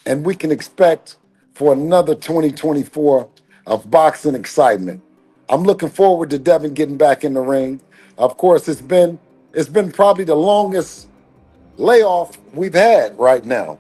and we can expect for another 2024 of boxing excitement. I'm looking forward to Devin getting back in the ring. Of course, it's been probably the longest layoff we've had right now.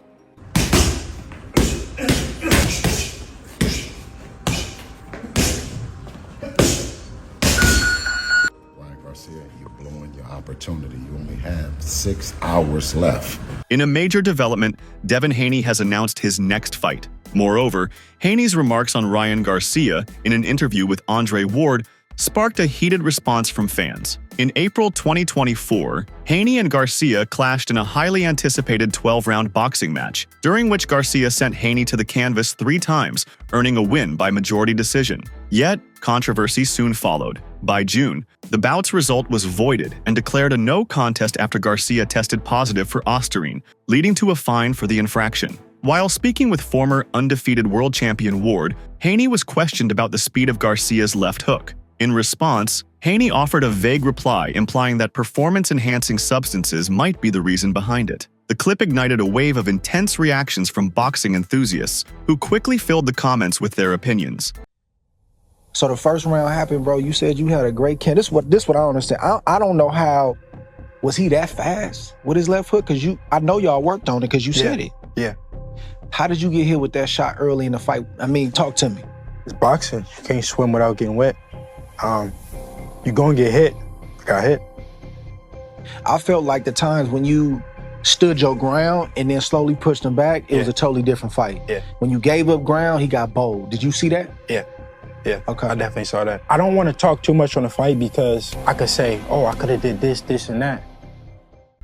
Ryan Garcia, you're blowing your opportunity. You only have 6 hours left. In a major development, Devin Haney has announced his next fight. Moreover, Haney's remarks on Ryan Garcia in an interview with Andre Ward sparked a heated response from fans. In April 2024, Haney and Garcia clashed in a highly anticipated 12-round boxing match, during which Garcia sent Haney to the canvas 3 times, earning a win by majority decision. Yet, controversy soon followed. By June, the bout's result was voided and declared a no contest after Garcia tested positive for ostarine, leading to a fine for the infraction. While speaking with former undefeated world champion Ward, Haney was questioned about the speed of Garcia's left hook. In response, Haney offered a vague reply implying that performance-enhancing substances might be the reason behind it. The clip ignited a wave of intense reactions from boxing enthusiasts, who quickly filled the comments with their opinions. So the first round happened, bro. You said you had a great camp. This what I don't understand. I don't know how. Was he that fast with his left hook? Cause I know y'all worked on it because you said it. Yeah. How did you get hit with that shot early in the fight? I mean, talk to me. It's boxing. You can't swim without getting wet. You gonna get hit. Got hit. I felt like the times when you stood your ground and then slowly pushed him back, it was a totally different fight. Yeah. When you gave up ground, he got bold. Did you see that? Yeah. Yeah, okay. I definitely saw that. I don't want to talk too much on the fight because I could say, oh, I could have did this, and that.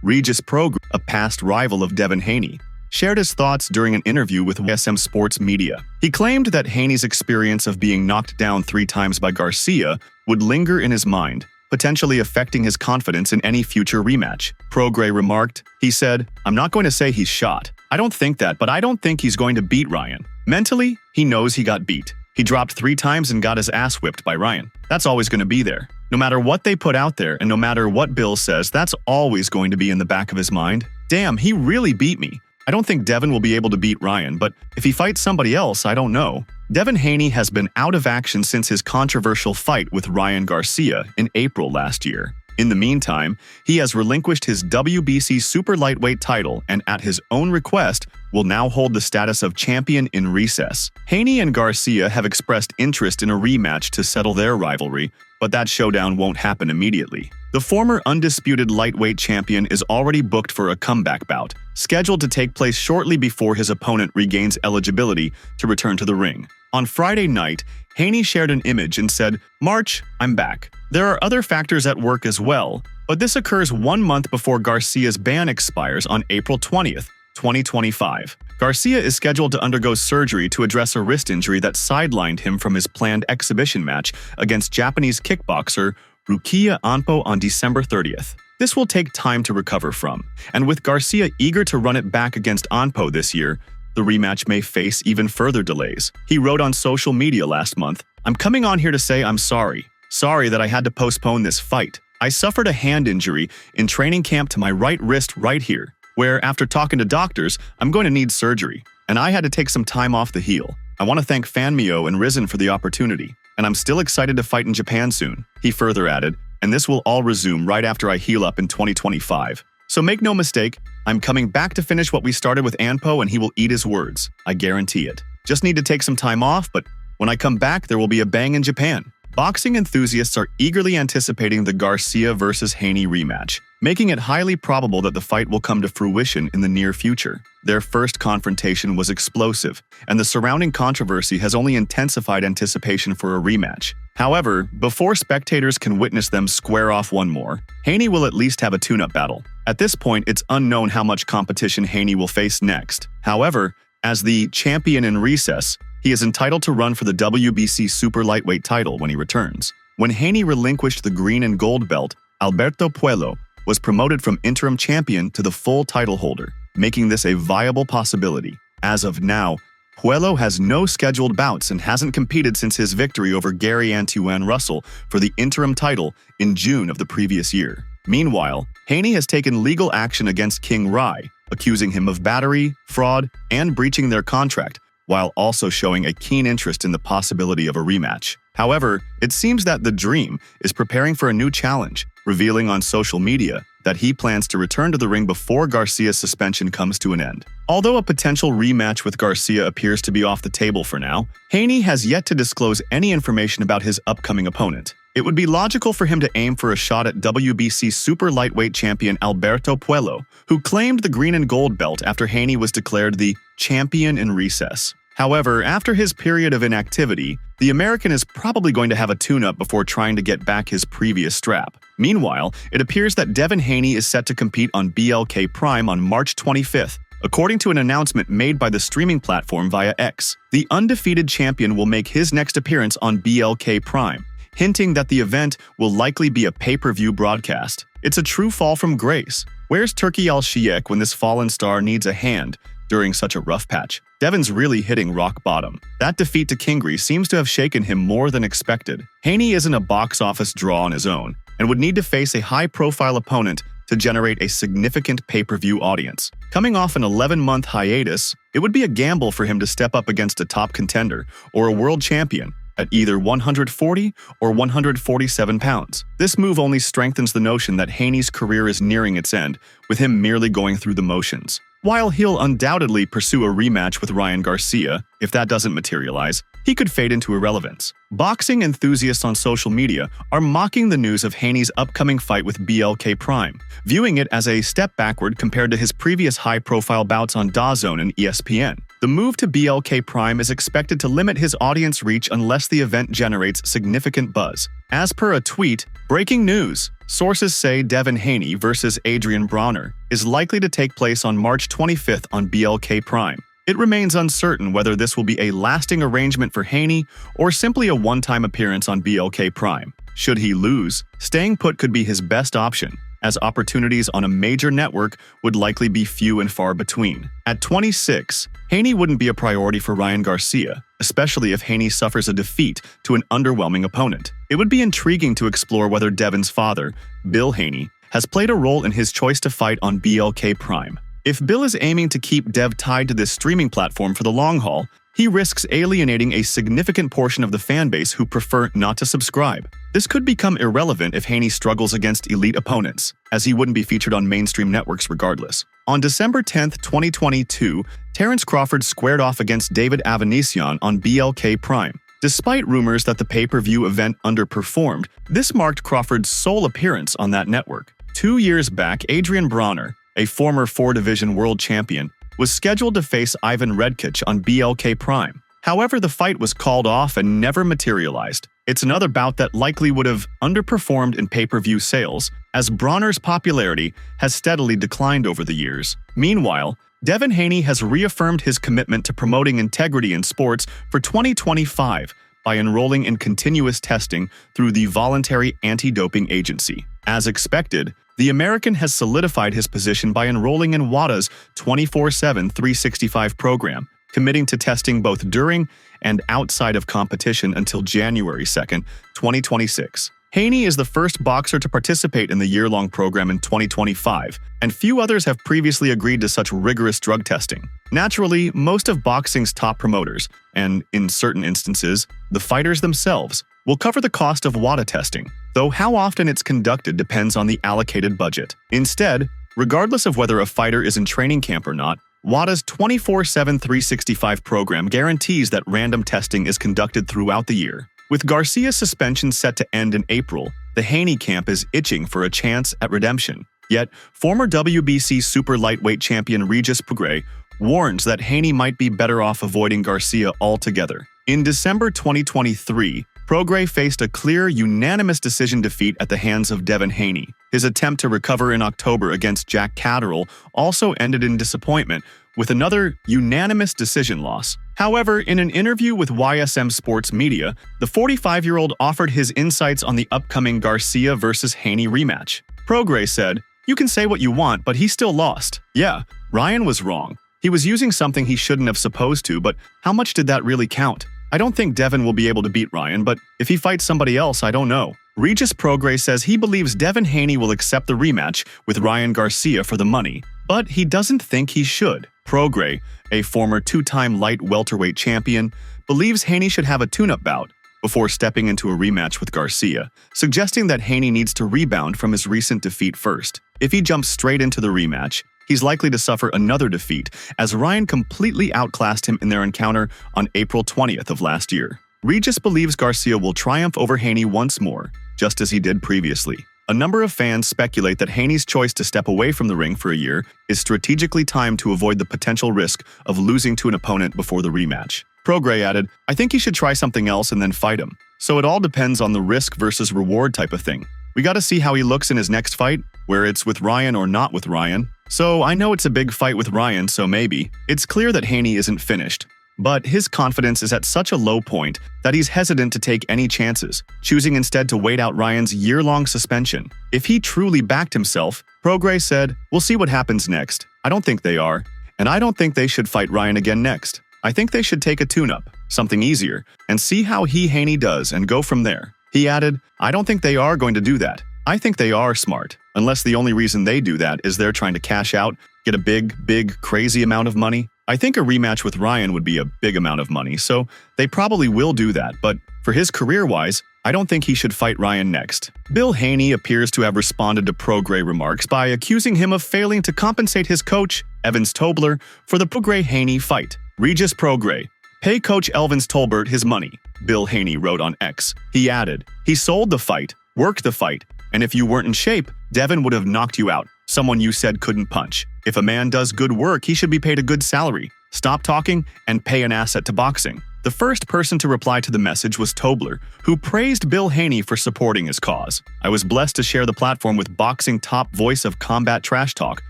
Regis Prograis, a past rival of Devin Haney, shared his thoughts during an interview with SM Sports Media. He claimed that Haney's experience of being knocked down 3 times by Garcia would linger in his mind, potentially affecting his confidence in any future rematch. Prograis remarked, he said, "I'm not going to say he's shot. I don't think that, but I don't think he's going to beat Ryan. Mentally, he knows he got beat. He dropped 3 times and got his ass whipped by Ryan. That's always going to be there. No matter what they put out there and no matter what Bill says, that's always going to be in the back of his mind. Damn, he really beat me. I don't think Devin will be able to beat Ryan, but if he fights somebody else, I don't know." Devin Haney has been out of action since his controversial fight with Ryan Garcia in April last year. In the meantime, he has relinquished his WBC super lightweight title and at his own request will now hold the status of champion in recess. Haney and Garcia have expressed interest in a rematch to settle their rivalry, but that showdown won't happen immediately. The former undisputed lightweight champion is already booked for a comeback bout, scheduled to take place shortly before his opponent regains eligibility to return to the ring. On Friday night, Haney shared an image and said, "March, I'm back. There are other factors at work as well, but this occurs 1 month before Garcia's ban expires on April 20th, 2025. Garcia is scheduled to undergo surgery to address a wrist injury that sidelined him from his planned exhibition match against Japanese kickboxer Rukia Anpo on December 30th. This will take time to recover from, and with Garcia eager to run it back against Anpo this year, the rematch may face even further delays. He wrote on social media last month, "I'm coming on here to say I'm sorry. Sorry that I had to postpone this fight. I suffered a hand injury in training camp to my right wrist right here, where after talking to doctors, I'm going to need surgery, and I had to take some time off the heel. I want to thank Fanmio and Risen for the opportunity, and I'm still excited to fight in Japan soon." He further added, "And this will all resume right after I heal up in 2025. So make no mistake, I'm coming back to finish what we started with Anpo and he will eat his words. I guarantee it. Just need to take some time off, but when I come back, there will be a bang in Japan." Boxing enthusiasts are eagerly anticipating the Garcia versus Haney rematch, making it highly probable that the fight will come to fruition in the near future. Their first confrontation was explosive, and the surrounding controversy has only intensified anticipation for a rematch. However, before spectators can witness them square off one more, Haney will at least have a tune-up battle. At this point, it's unknown how much competition Haney will face next. However, as the champion in recess, he is entitled to run for the WBC super lightweight title when he returns. When Haney relinquished the green and gold belt, Alberto Puello was promoted from interim champion to the full title holder, making this a viable possibility. As of now, Puello has no scheduled bouts and hasn't competed since his victory over Gary Antoine Russell for the interim title in June of the previous year. Meanwhile, Haney has taken legal action against King Rai, accusing him of battery, fraud, and breaching their contract, while also showing a keen interest in the possibility of a rematch. However, it seems that the Dream is preparing for a new challenge, revealing on social media that he plans to return to the ring before Garcia's suspension comes to an end. Although a potential rematch with Garcia appears to be off the table for now, Haney has yet to disclose any information about his upcoming opponent. It would be logical for him to aim for a shot at WBC super lightweight champion Alberto Puello, who claimed the green and gold belt after Haney was declared the champion in recess. However, after his period of inactivity, the American is probably going to have a tune-up before trying to get back his previous strap. Meanwhile, it appears that Devin Haney is set to compete on BLK Prime on March 25th. According to an announcement made by the streaming platform via X, the undefeated champion will make his next appearance on BLK Prime, hinting that the event will likely be a pay-per-view broadcast. It's a true fall from grace. Where's Turki Al-Sheikh when this fallen star needs a hand during such a rough patch? Devin's really hitting rock bottom. That defeat to Kingry seems to have shaken him more than expected. Haney isn't a box office draw on his own, and would need to face a high-profile opponent to generate a significant pay-per-view audience. Coming off an 11-month hiatus, it would be a gamble for him to step up against a top contender or a world champion at either 140 or 147 pounds. This move only strengthens the notion that Haney's career is nearing its end, with him merely going through the motions. While he'll undoubtedly pursue a rematch with Ryan Garcia, if that doesn't materialize, he could fade into irrelevance. Boxing enthusiasts on social media are mocking the news of Haney's upcoming fight with BLK Prime, viewing it as a step backward compared to his previous high-profile bouts on DAZN and ESPN. The move to BLK Prime is expected to limit his audience reach unless the event generates significant buzz. As per a tweet, breaking news! Sources say Devin Haney versus Adrian Bronner is likely to take place on March 25th on BLK Prime. It remains uncertain whether this will be a lasting arrangement for Haney or simply a one-time appearance on BLK Prime. Should he lose, staying put could be his best option, as opportunities on a major network would likely be few and far between. At 26, Haney wouldn't be a priority for Ryan Garcia, especially if Haney suffers a defeat to an underwhelming opponent. It would be intriguing to explore whether Devin's father, Bill Haney, has played a role in his choice to fight on BLK Prime. If Bill is aiming to keep Dev tied to this streaming platform for the long haul, he risks alienating a significant portion of the fanbase who prefer not to subscribe. This could become irrelevant if Haney struggles against elite opponents, as he wouldn't be featured on mainstream networks regardless. On December 10, 2022, Terence Crawford squared off against David Avanesian on BLK Prime. Despite rumors that the pay-per-view event underperformed, this marked Crawford's sole appearance on that network. 2 years back, Adrian Bronner, a former 4-division world champion, was scheduled to face Ivan Redkic on BLK Prime. However, the fight was called off and never materialized. It's another bout that likely would have underperformed in pay-per-view sales, as Bronner's popularity has steadily declined over the years. Meanwhile, Devin Haney has reaffirmed his commitment to promoting integrity in sports for 2025 by enrolling in continuous testing through the Voluntary Anti-Doping Agency. As expected, the American has solidified his position by enrolling in WADA's 24/7 365 program, committing to testing both during and outside of competition until January 2, 2026. Haney is the first boxer to participate in the year-long program in 2025, and few others have previously agreed to such rigorous drug testing. Naturally, most of boxing's top promoters, and in certain instances, the fighters themselves, will cover the cost of WADA testing, though how often it's conducted depends on the allocated budget. Instead, regardless of whether a fighter is in training camp or not, WADA's 24/7 365 program guarantees that random testing is conducted throughout the year. With Garcia's suspension set to end in April, the Haney camp is itching for a chance at redemption. Yet, former WBC super lightweight champion Regis Prograis warns that Haney might be better off avoiding Garcia altogether. In December 2023, Prograis faced a clear, unanimous decision defeat at the hands of Devin Haney. His attempt to recover in October against Jack Catterall also ended in disappointment, with another unanimous decision loss. However, in an interview with YSM Sports Media, the 45-year-old offered his insights on the upcoming Garcia versus Haney rematch. Prograis said, "You can say what you want, but he still lost. Yeah, Ryan was wrong. He was using something he shouldn't have supposed to, but how much did that really count? I don't think Devin will be able to beat Ryan, but if he fights somebody else, I don't know." Regis Prograis says he believes Devin Haney will accept the rematch with Ryan Garcia for the money. but he doesn't think he should. Prograis, a former two-time light welterweight champion, believes Haney should have a tune-up bout before stepping into a rematch with Garcia, suggesting that Haney needs to rebound from his recent defeat first. If he jumps straight into the rematch, he's likely to suffer another defeat, as Ryan completely outclassed him in their encounter on April 20th of last year. Regis believes Garcia will triumph over Haney once more, just as he did previously. A number of fans speculate that Haney's choice to step away from the ring for a year is strategically timed to avoid the potential risk of losing to an opponent before the rematch. Prograis added, "I think he should try something else and then fight him. So it all depends on the risk versus reward type of thing. We gotta see how he looks in his next fight, where it's with Ryan or not with Ryan. So I know it's a big fight with Ryan, so maybe." It's clear that Haney isn't finished, but his confidence is at such a low point that he's hesitant to take any chances, choosing instead to wait out Ryan's year-long suspension. If he truly backed himself, Prograis said, "We'll see what happens next. I don't think they are, and I don't think they should fight Ryan again next. I think they should take a tune-up, something easier, and see how Haney does and go from there." He added, "I don't think they are going to do that. I think they are smart, unless the only reason they do that is they're trying to cash out, get a big, crazy amount of money. I think a rematch with Ryan would be a big amount of money, so they probably will do that, but for his career-wise, I don't think he should fight Ryan next." Devin Haney appears to have responded to Prograis' remarks by accusing him of failing to compensate his coach, Evans Tobler, for the Prograis-Haney fight. Regis Prograis, "Pay Coach Elvins Tolbert his money," Devin Haney wrote on X. He added, "He sold the fight, worked the fight, and if you weren't in shape, Devin would have knocked you out, someone you said couldn't punch. If a man does good work, he should be paid a good salary. Stop talking and pay an asset to boxing." The first person to reply to the message was Tobler, who praised Devin Haney for supporting his cause. "I was blessed to share the platform with boxing top voice of combat trash talk.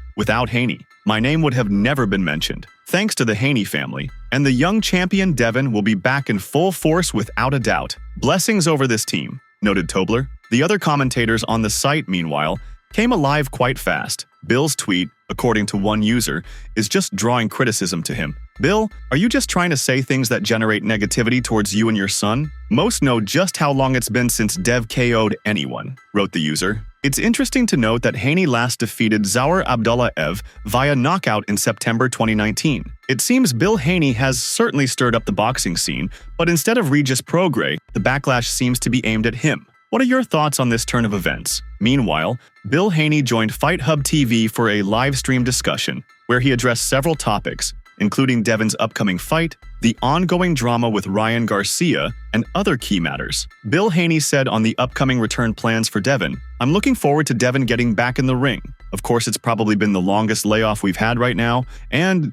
Without Haney, my name would have never been mentioned. Thanks to the Haney family, and the young champion Devin will be back in full force without a doubt. Blessings over this team," noted Tobler. The other commentators on the site, meanwhile, came alive quite fast. Bill's tweet, according to one user, is just drawing criticism to him. "Bill, are you just trying to say things that generate negativity towards you and your son? Most know just how long it's been since Dev KO'd anyone," wrote the user. It's interesting to note that Haney last defeated Zaur Abdullaev via knockout in September 2019. It seems Devin Haney has certainly stirred up the boxing scene, but instead of Regis Prograis, the backlash seems to be aimed at him. What are your thoughts on this turn of events? Meanwhile, Devin Haney joined Fight Hub TV for a live stream discussion, where he addressed several topics, including Devin's upcoming fight, the ongoing drama with Ryan Garcia, and other key matters. Devin Haney said on the upcoming return plans for Devin, "I'm looking forward to Devin getting back in the ring. Of course, it's probably been the longest layoff we've had right now, and,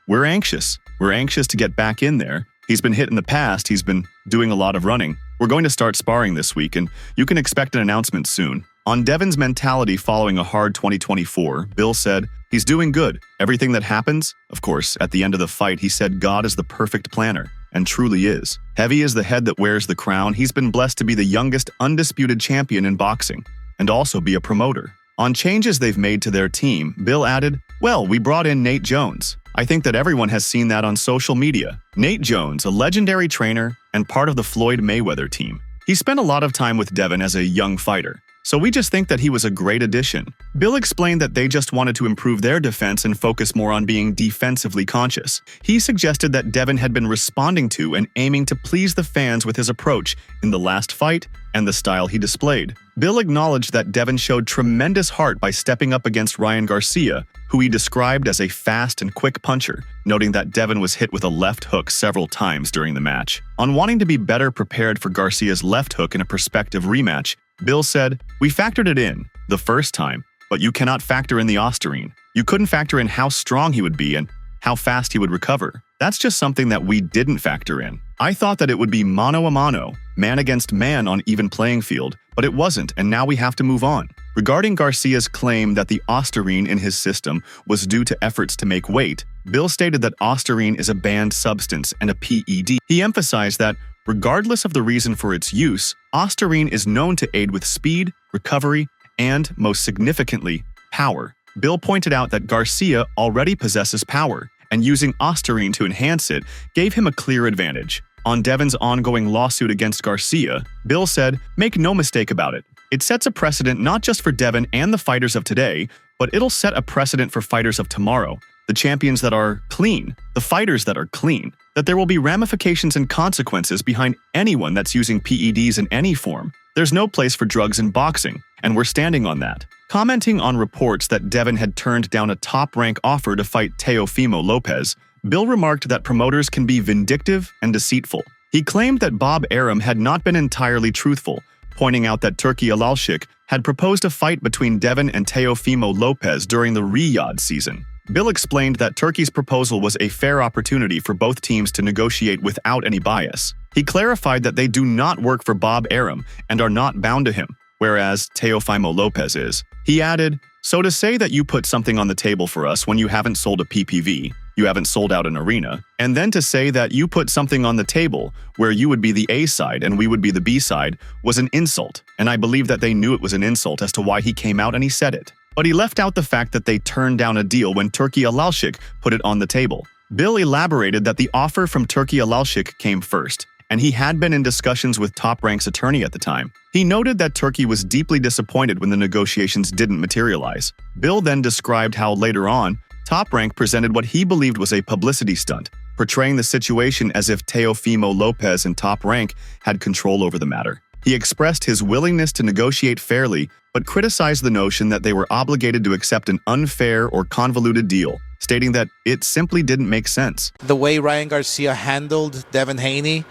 we're anxious. We're anxious to get back in there. He's been hit in the past, he's been doing a lot of running. We're going to start sparring this week, and you can expect an announcement soon." On Devin's mentality following a hard 2024, Bill said, "He's doing good. Everything that happens," of course, at the end of the fight, he said God is the perfect planner, and truly is. Heavy is the head that wears the crown. He's been blessed to be the youngest undisputed champion in boxing, and also be a promoter. On changes they've made to their team, Bill added, "Well, we brought in Nate Jones. I think that everyone has seen that on social media. Nate Jones, a legendary trainer and part of the Floyd Mayweather team. He spent a lot of time with Devin as a young fighter, so we just think that he was a great addition." Bill explained that they just wanted to improve their defense and focus more on being defensively conscious. He suggested that Devin had been responding to and aiming to please the fans with his approach in the last fight and the style he displayed. Bill acknowledged that Devin showed tremendous heart by stepping up against Ryan Garcia, who he described as a fast and quick puncher, noting that Devin was hit with a left hook several times during the match. On wanting to be better prepared for Garcia's left hook in a prospective rematch, Bill said, "We factored it in the first time, but you cannot factor in the Osterine. You couldn't factor in how strong he would be and how fast he would recover. That's just something that we didn't factor in. I thought that it would be mano a mano, man against man on even playing field, but it wasn't, and now we have to move on." Regarding Garcia's claim that the Osterine in his system was due to efforts to make weight, Bill stated that Osterine is a banned substance and a PED. He emphasized that, regardless of the reason for its use, Osterine is known to aid with speed, recovery, and, most significantly, power. Bill pointed out that Garcia already possesses power, and using Osterine to enhance it gave him a clear advantage. On Devin's ongoing lawsuit against Garcia, Bill said, "Make no mistake about it. It sets a precedent not just for Devin and the fighters of today, but it'll set a precedent for fighters of tomorrow, the champions that are clean, the fighters that are clean, that there will be ramifications and consequences behind anyone that's using PEDs in any form. There's no place for drugs in boxing, and we're standing on that. Commenting on reports that Devin had turned down a top-rank offer to fight Teofimo Lopez, Bill remarked that promoters can be vindictive and deceitful. He claimed that Bob Arum had not been entirely truthful, pointing out that Turki Alalshik had proposed a fight between Devin and Teofimo Lopez during the Riyadh season. Bill explained that Turki's proposal was a fair opportunity for both teams to negotiate without any bias. He clarified that they do not work for Bob Arum and are not bound to him, whereas Teofimo Lopez is. He added, "So to say that you put something on the table for us when you haven't sold a PPV, you haven't sold out an arena, and then to say that you put something on the table where you would be the A side and we would be the B side was an insult, and I believe that they knew it was an insult as to why he came out and he said it." But he left out the fact that they turned down a deal when Turki Alalshik put it on the table. Bill elaborated that the offer from Turki Alalshik came first, and he had been in discussions with Top Rank's attorney at the time. He noted that Turki was deeply disappointed when the negotiations didn't materialize. Bill then described how later on, Top Rank presented what he believed was a publicity stunt, portraying the situation as if Teofimo Lopez and Top Rank had control over the matter. He expressed his willingness to negotiate fairly, but criticized the notion that they were obligated to accept an unfair or convoluted deal, stating that it simply didn't make sense. The way Ryan Garcia handled Devin Haney,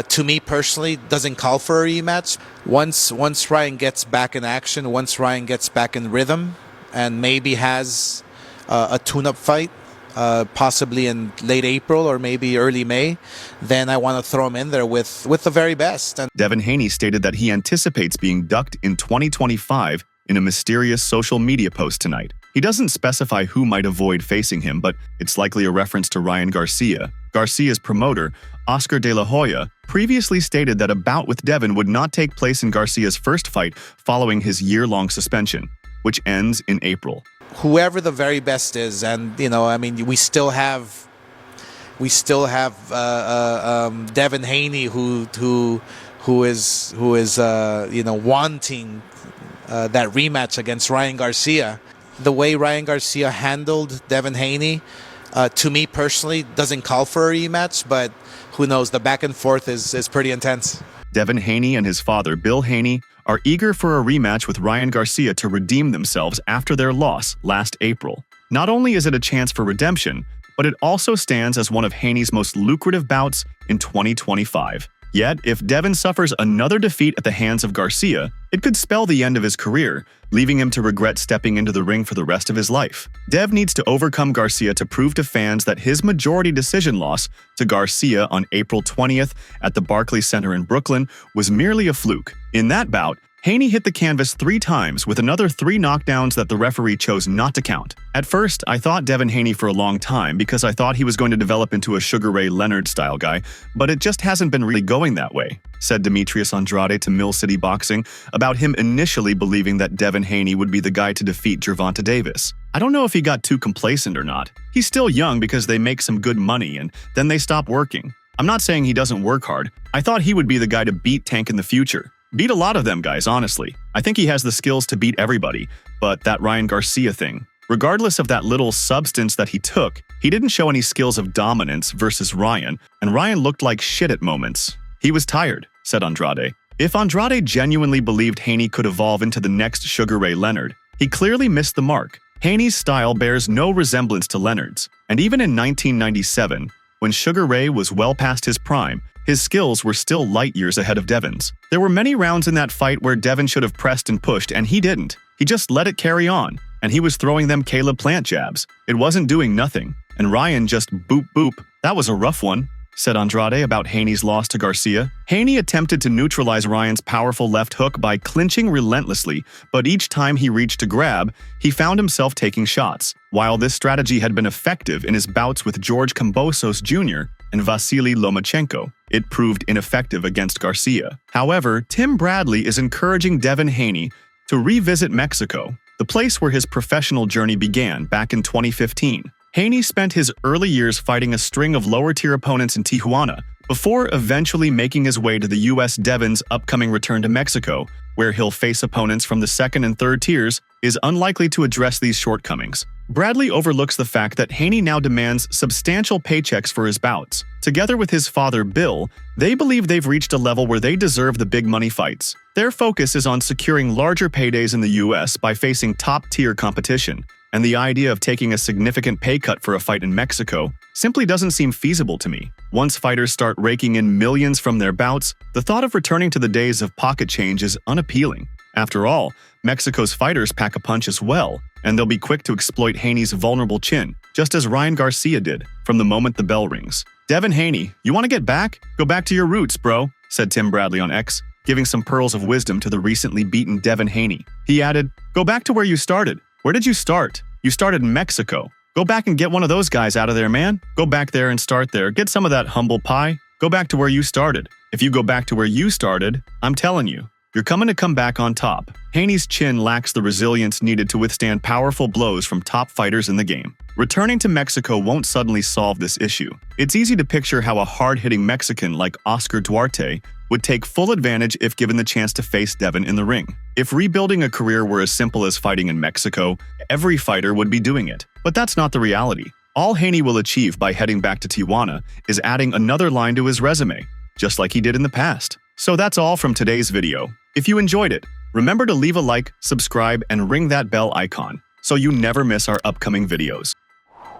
to me personally, doesn't call for a rematch. Once Ryan gets back in action, once Ryan gets back in rhythm, and maybe has a tune-up fight, possibly in late April or maybe early May, then I want to throw him in there with the very best. And Devin Haney stated that he anticipates being ducked in 2025 in a mysterious social media post tonight. He doesn't specify who might avoid facing him, but it's likely a reference to Ryan Garcia. Garcia's promoter, Oscar De La Hoya, previously stated that a bout with Devin would not take place in Garcia's first fight following his year-long suspension, which ends in April. Whoever the very best is, and I mean, we still have Devin Haney who is wanting that rematch against Ryan Garcia. The way Ryan Garcia handled Devin Haney, to me personally, doesn't call for a rematch, but who knows? The back and forth is pretty intense. Devin Haney and his father, Bill Haney, are eager for a rematch with Ryan Garcia to redeem themselves after their loss last April. Not only is it a chance for redemption, but it also stands as one of Haney's most lucrative bouts in 2025. Yet, if Devin suffers another defeat at the hands of Garcia, it could spell the end of his career, leaving him to regret stepping into the ring for the rest of his life. Dev needs to overcome Garcia to prove to fans that his majority decision loss to Garcia on April 20th at the Barclays Center in Brooklyn was merely a fluke. In that bout, Haney hit the canvas 3 times with another 3 knockdowns that the referee chose not to count. At first, I thought Devin Haney for a long time because I thought he was going to develop into a Sugar Ray Leonard-style guy, but it just hasn't been really going that way, said Demetrius Andrade to Mill City Boxing about him initially believing that Devin Haney would be the guy to defeat Gervonta Davis. I don't know if he got too complacent or not. He's still young because they make some good money and then they stop working. I'm not saying he doesn't work hard. I thought he would be the guy to beat Tank in the future. Beat a lot of them guys, honestly. I think he has the skills to beat everybody, but that Ryan Garcia thing. Regardless of that little substance that he took, he didn't show any skills of dominance versus Ryan, and Ryan looked like shit at moments. He was tired, said Andrade. If Andrade genuinely believed Haney could evolve into the next Sugar Ray Leonard, he clearly missed the mark. Haney's style bears no resemblance to Leonard's, and even in 1997, when Sugar Ray was well past his prime, his skills were still light years ahead of Devin's. There were many rounds in that fight where Devin should have pressed and pushed, and he didn't. He just let it carry on, and he was throwing them Caleb Plant jabs. It wasn't doing nothing, and Ryan just boop boop. That was a rough one, said Andrade about Haney's loss to Garcia. Haney attempted to neutralize Ryan's powerful left hook by clinching relentlessly, but each time he reached to grab, he found himself taking shots. While this strategy had been effective in his bouts with George Kambosos Jr. and Vasily Lomachenko, it proved ineffective against Garcia. However, Tim Bradley is encouraging Devin Haney to revisit Mexico, the place where his professional journey began back in 2015. Haney spent his early years fighting a string of lower-tier opponents in Tijuana before eventually making his way to the U.S. Devin's upcoming return to Mexico, where he'll face opponents from the second and third tiers, is unlikely to address these shortcomings. Bradley overlooks the fact that Haney now demands substantial paychecks for his bouts. Together with his father, Bill, they believe they've reached a level where they deserve the big money fights. Their focus is on securing larger paydays in the US by facing top-tier competition, and the idea of taking a significant pay cut for a fight in Mexico simply doesn't seem feasible to me. Once fighters start raking in millions from their bouts, the thought of returning to the days of pocket change is unappealing. After all, Mexico's fighters pack a punch as well, and they'll be quick to exploit Haney's vulnerable chin, just as Ryan Garcia did from the moment the bell rings. Devin Haney, you want to get back? Go back to your roots, bro, said Tim Bradley on X, giving some pearls of wisdom to the recently beaten Devin Haney. He added, go back to where you started. Where did you start? You started in Mexico. Go back and get one of those guys out of there, man. Go back there and start there. Get some of that humble pie. Go back to where you started. If you go back to where you started, I'm telling you, you're coming to come back on top. Haney's chin lacks the resilience needed to withstand powerful blows from top fighters in the game. Returning to Mexico won't suddenly solve this issue. It's easy to picture how a hard-hitting Mexican like Oscar Duarte would take full advantage if given the chance to face Devin in the ring. If rebuilding a career were as simple as fighting in Mexico, every fighter would be doing it. But that's not the reality. All Haney will achieve by heading back to Tijuana is adding another line to his resume, just like he did in the past. So that's all from today's video. If you enjoyed it, remember to leave a like, subscribe, and ring that bell icon so you never miss our upcoming videos.